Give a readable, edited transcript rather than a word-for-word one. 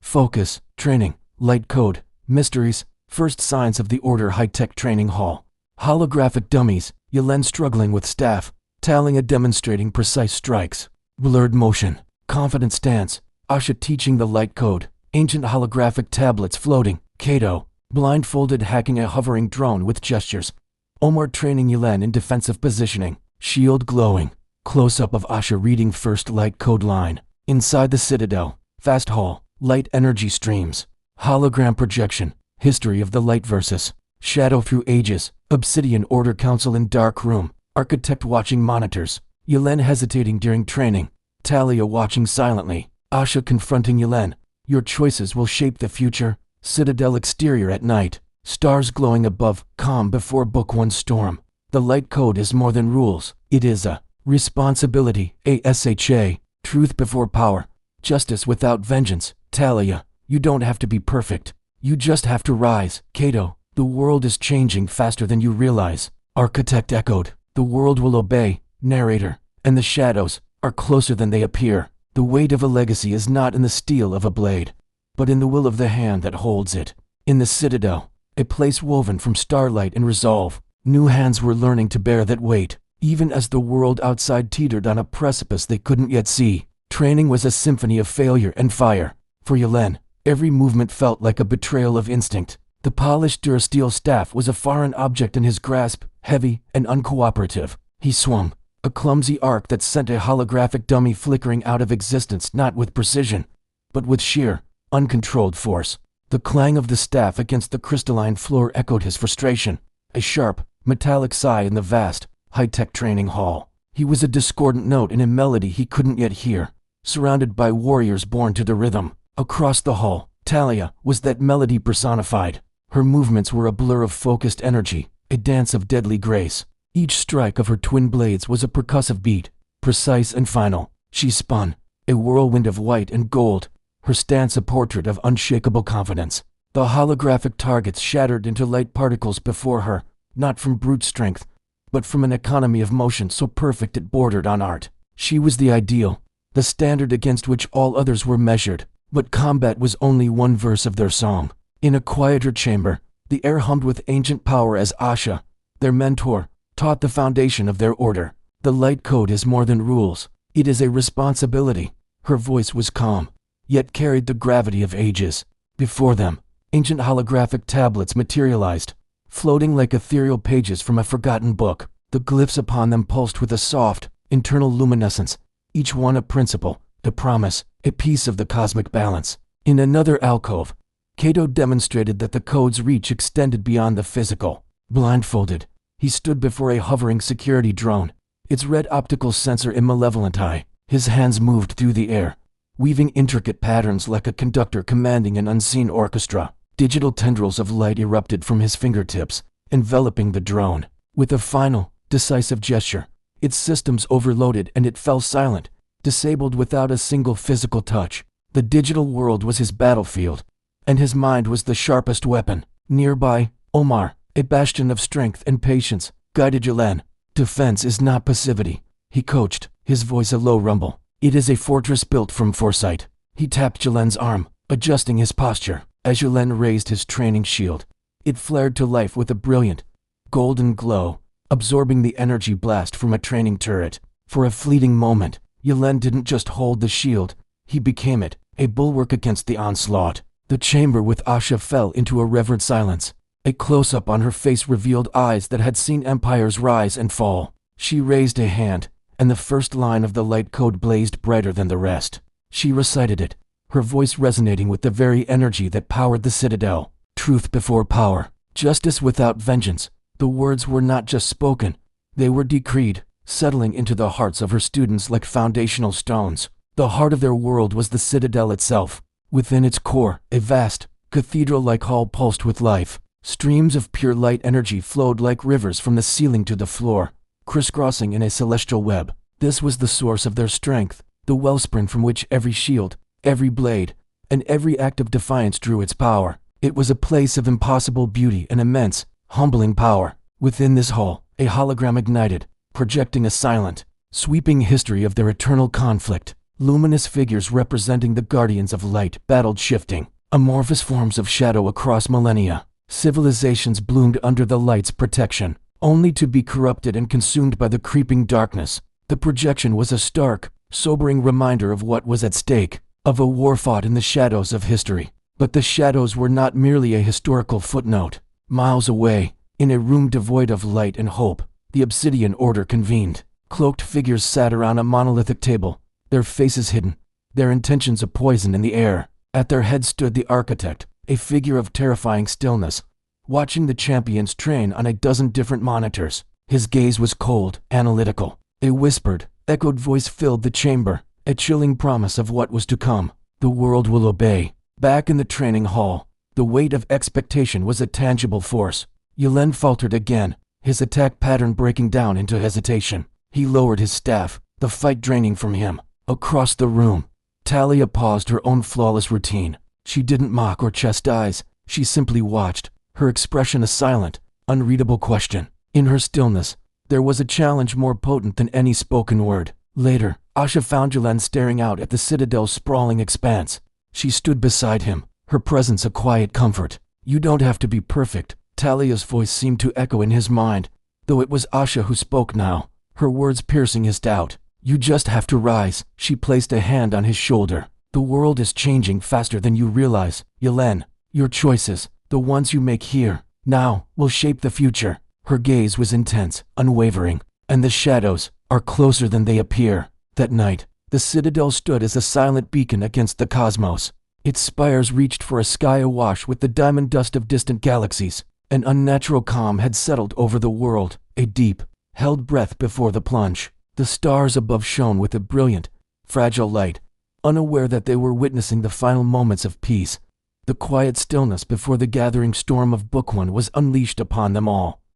Focus, training, light code, mysteries, first signs of the Order high-tech training hall. Holographic dummies, Yelen struggling with staff, Talia demonstrating precise strikes. Blurred motion, confident stance, Asha teaching the light code, ancient holographic tablets floating, Kato, blindfolded hacking a hovering drone with gestures. Omar training Yelen in defensive positioning, shield glowing. Close-up of Asha reading first light code line. Inside the citadel, fast hall, light energy streams. Hologram projection, history of the light versus shadow through ages. Obsidian Order Council in dark room, architect watching monitors. Yelen hesitating during training. Talia watching silently. Asha confronting Yelen. Your choices will shape the future. Citadel exterior at night. Stars glowing above, calm before Book 1 storm. The light code is more than rules. It is a responsibility. ASHA. Truth before power. Justice without vengeance. Talia, you don't have to be perfect. You just have to rise. Kato, the world is changing faster than you realize. Architect echoed. The world will obey. Narrator. And the shadows are closer than they appear. The weight of a legacy is not in the steel of a blade, but in the will of the hand that holds it. In the citadel, a place woven from starlight and resolve. New hands were learning to bear that weight, even as the world outside teetered on a precipice they couldn't yet see. Training was a symphony of failure and fire. For Yelen, every movement felt like a betrayal of instinct. The polished durasteel staff was a foreign object in his grasp, heavy and uncooperative. He swung, a clumsy arc that sent a holographic dummy flickering out of existence not with precision, but with sheer, uncontrolled force. The clang of the staff against the crystalline floor echoed his frustration. A sharp, metallic sigh in the vast, high-tech training hall. He was a discordant note in a melody he couldn't yet hear, surrounded by warriors born to the rhythm. Across the hall, Talia was that melody personified. Her movements were a blur of focused energy, a dance of deadly grace. Each strike of her twin blades was a percussive beat, precise and final. She spun, a whirlwind of white and gold, her stance a portrait of unshakable confidence. The holographic targets shattered into light particles before her, not from brute strength, but from an economy of motion so perfect it bordered on art. She was the ideal, the standard against which all others were measured, but combat was only one verse of their song. In a quieter chamber, the air hummed with ancient power as Asha, their mentor, taught the foundation of their order. The light code is more than rules. It is a responsibility. Her voice was calm, yet carried the gravity of ages. Before them, ancient holographic tablets materialized, floating like ethereal pages from a forgotten book. The glyphs upon them pulsed with a soft, internal luminescence, each one a principle, a promise, a piece of the cosmic balance. In another alcove, Kato demonstrated that the code's reach extended beyond the physical. Blindfolded, he stood before a hovering security drone, its red optical sensor a malevolent eye. His hands moved through the air, weaving intricate patterns like a conductor commanding an unseen orchestra. Digital tendrils of light erupted from his fingertips, enveloping the drone. With a final, decisive gesture, its systems overloaded and it fell silent, disabled without a single physical touch. The digital world was his battlefield, and his mind was the sharpest weapon. Nearby, Omar, a bastion of strength and patience, guided Yelen. Defense is not passivity, he coached, his voice a low rumble. It is a fortress built from foresight. He tapped Yelen's arm, adjusting his posture. As Yelen raised his training shield, it flared to life with a brilliant, golden glow, absorbing the energy blast from a training turret. For a fleeting moment, Yelen didn't just hold the shield, he became it, a bulwark against the onslaught. The chamber with Asha fell into a reverent silence. A close-up on her face revealed eyes that had seen empires rise and fall. She raised a hand, and the first line of the light code blazed brighter than the rest. She recited it, her voice resonating with the very energy that powered the citadel. Truth before power, justice without vengeance. The words were not just spoken, they were decreed, settling into the hearts of her students like foundational stones. The heart of their world was the citadel itself. Within its core, a vast, cathedral-like hall pulsed with life. Streams of pure light energy flowed like rivers from the ceiling to the floor, crisscrossing in a celestial web. This was the source of their strength, the wellspring from which every shield, every blade, and every act of defiance drew its power. It was a place of impossible beauty and immense, humbling power. Within this hall, a hologram ignited, projecting a silent, sweeping history of their eternal conflict. Luminous figures representing the guardians of light battled, shifting, amorphous forms of shadow across millennia. Civilizations bloomed under the light's protection, only to be corrupted and consumed by the creeping darkness. The projection was a stark, sobering reminder of what was at stake, of a war fought in the shadows of history. But the shadows were not merely a historical footnote. Miles away, in a room devoid of light and hope, the Obsidian Order convened. Cloaked figures sat around a monolithic table, their faces hidden, their intentions a poison in the air. At their head stood the architect, a figure of terrifying stillness, watching the champions train on a dozen different monitors. His gaze was cold, analytical. A whispered, echoed voice filled the chamber, a chilling promise of what was to come. The world will obey. Back in the training hall, the weight of expectation was a tangible force. Yelen faltered again, his attack pattern breaking down into hesitation. He lowered his staff, the fight draining from him. Across the room, Talia paused her own flawless routine. She didn't mock or chastise, she simply watched, her expression a silent, unreadable question. In her stillness, there was a challenge more potent than any spoken word. Later, Asha found Yelen staring out at the Citadel's sprawling expanse. She stood beside him, her presence a quiet comfort. You don't have to be perfect. Talia's voice seemed to echo in his mind, though it was Asha who spoke now, her words piercing his doubt. You just have to rise. She placed a hand on his shoulder. The world is changing faster than you realize, Yelen. Your choices, the ones you make here, now, will shape the future. Her gaze was intense, unwavering, and the shadows are closer than they appear. That night, the Citadel stood as a silent beacon against the cosmos. Its spires reached for a sky awash with the diamond dust of distant galaxies. An unnatural calm had settled over the world, a deep, held breath before the plunge. The stars above shone with a brilliant, fragile light, unaware that they were witnessing the final moments of peace. The quiet stillness before the gathering storm of Book One was unleashed upon them all.